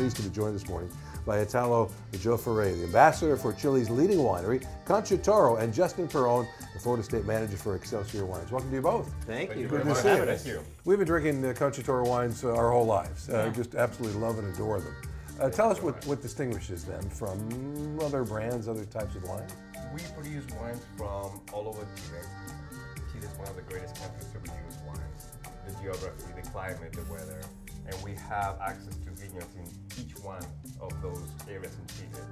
pleased to be joined this morning by Italo Joffre, the ambassador for Chile's leading winery, Concha Toro, and Justin Perron, the Florida State manager for Excelsior Wines. Welcome to you both. Thank you. Good Very to much. see you. Thank you. We've been drinking Concha Toro wines our whole lives. Just absolutely love and adore them. Tell us what distinguishes them from other brands, other types of wine. We produce wines from all over Chile. Chile is one of the greatest countries to produce wines. The geography, the climate, the weather, and we have access to vineyards in each one of those areas in Chile.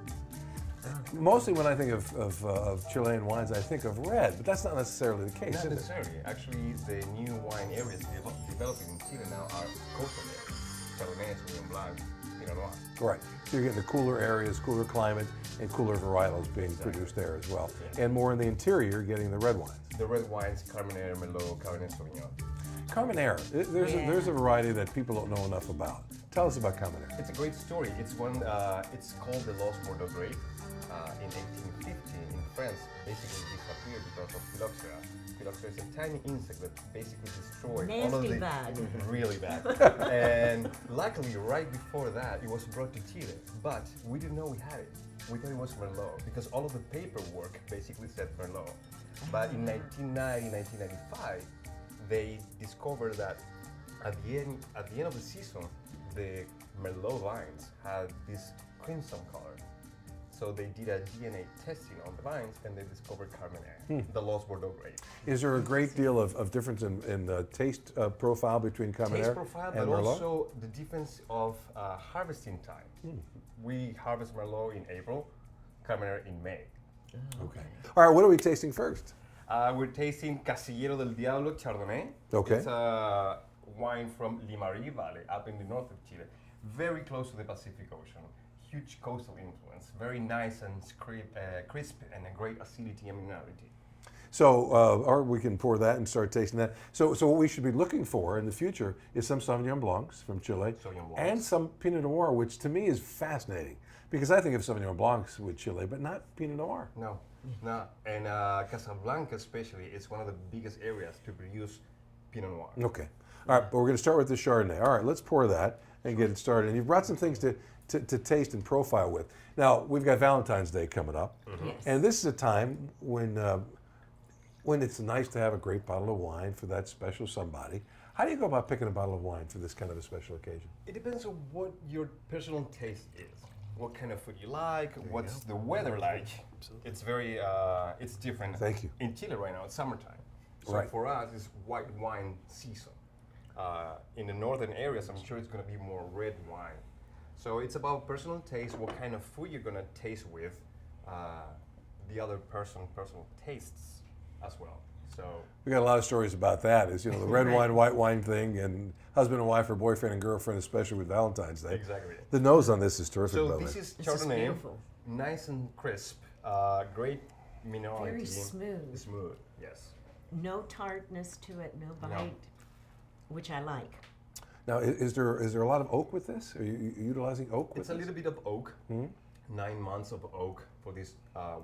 Mostly when I think of Chilean wines, I think of red, but that's not necessarily the case, Not is necessarily. Actually, the new wine areas developing in Chile now are coastal areas. Chardonnay, Sauvignon Blanc, Pinot Noir. Right. So you're getting the cooler areas, cooler climate, and cooler varietals being produced there as well. Yeah. And more in the interior, you're getting the red wines. The red wines, Carmenere, Merlot, Cabernet Sauvignon. Carmenere, there's a variety that people don't know enough about. Tell us about Carmenere. It's a great story. It's one. It's called the Lost Bordeaux grape. In 1850, in France, basically disappeared because of phylloxera. Phylloxera is a tiny insect that basically destroyed all of the. Bad. Really bad. And luckily, right before that, it was brought to Chile. But we didn't know we had it. We thought it was Merlot because all of the paperwork basically said Merlot. But in 1990, 1995, they discovered that at the end of the season, the Merlot vines had this crimson color. So they did a DNA testing on the vines and they discovered Carmenere, the Lost Bordeaux grape. Is there a great deal of difference in the taste profile between Carmenere Taste profile, and but Merlot? also the difference of harvesting time. We harvest Merlot in April, Carmenere in May. Okay. All right, what are we tasting first? We're tasting Casillero del Diablo Chardonnay. Okay. It's a wine from Limarí Valley, up in the north of Chile, very close to the Pacific Ocean. Huge coastal influence, very nice and crisp, and a great acidity and minerality. So, or we can pour that and start tasting that. So what we should be looking for in the future is some Sauvignon Blancs from Chile Sauvignon Blancs. and some Pinot Noir, which to me is fascinating because I think of Sauvignon Blancs with Chile, but not Pinot Noir. No. And Casablanca especially is one of the biggest areas to produce Pinot Noir. Okay. All right, but we're going to start with the Chardonnay. All right, let's pour that and get it started. And you've brought some things to taste and profile with. Now, we've got Valentine's Day coming up. Yes. And this is a time when it's nice to have a great bottle of wine for that special somebody. How do you go about picking a bottle of wine for this kind of a special occasion? It depends on what your personal taste is. What kind of food you like, what's the weather like. Absolutely. It's very, it's different. Thank you. In Chile right now, it's summertime. So Right. for us, it's white wine season. In the northern areas, I'm sure it's gonna be more red wine. So it's about personal taste, what kind of food you're gonna taste with, the other personal tastes as well. So We got a lot of stories about that. Is the red wine, white wine thing, and husband and wife or boyfriend and girlfriend, especially with Valentine's Day. exactly. The nose on this is terrific. So by the this way. is This is Chardonnay, beautiful. nice and crisp, great minerality. Very smooth. Smooth, yes. No tartness to it, no bite, which I like. Now, is there a lot of oak with this? Are you utilizing oak with It's a this? little bit of oak, 9 months of oak for this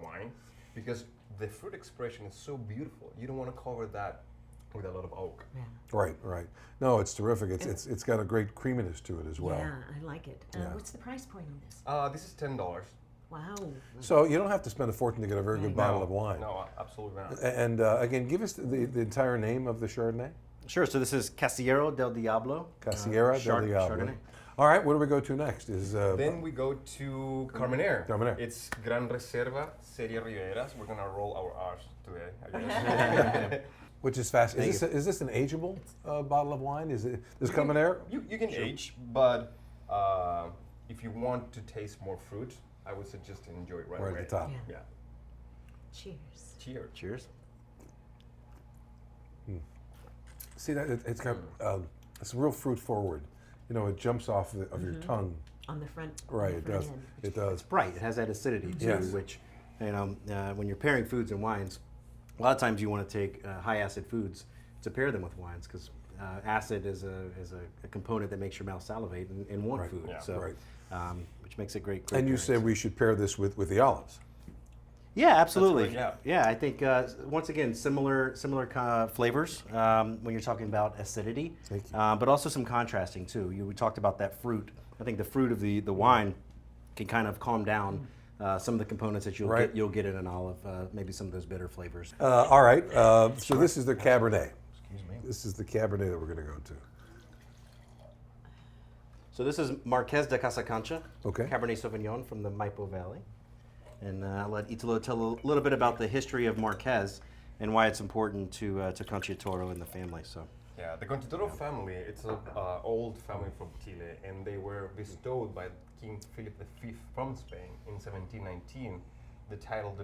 wine, because the fruit expression is so beautiful. You don't want to cover that with a lot of oak. Yeah. Right. No, it's terrific. It's got a great creaminess to it as well. Yeah, I like it. Yeah. What's the price point on this? This is $10. Wow. So you don't have to spend a fortune to get a very good bottle No, of wine. No, absolutely not. And again, give us the entire name of the Chardonnay. Sure. So this is Casillero del Diablo. Casillera del Diablo. Chardonnay. All right, where do we go to next? Then we go to Carmenere. Carmenere. It's Gran Reserva, Serie Riberas. We're gonna roll our R's today, I guess. Which is fast. Thank Is this an ageable bottle of wine? Does Carmenere? You can age, but if you want to taste more fruit, I would suggest to enjoy it right away. Right at the top. Yeah. Yeah. Cheers. Cheers. Cheers. See that it's got it's real fruit forward. It jumps off of your tongue. On the front. Right, on it the does. front end. It does. It's bright. It has that acidity too, Yes. which when you're pairing foods and wines, a lot of times you want to take high acid foods to pair them with wines because acid is a component that makes your mouth salivate in one Right. food. Yeah. So, Right. which makes it great. And you pairing. said we should pair this with the olives. Yeah, absolutely. That's great, I think once again similar kind of flavors when you're talking about acidity, Thank you. but also some contrasting too. We talked about that fruit I think the fruit of the wine can kind of calm down some of the components that you'll get in an olive, maybe some of those bitter flavors. All right, so this is the Cabernet. Excuse me. This is the Cabernet that we're going to go to. So this is Marqués de Casacancha, Okay. Cabernet Sauvignon from the Maipo Valley. And I'll let Italo tell a little bit about the history of Marqués and why it's important to Concitoro and the family. So. Yeah, the Concitoro family, it's an old family from Chile, and they were bestowed by King Philip V from Spain in 1719 the title, the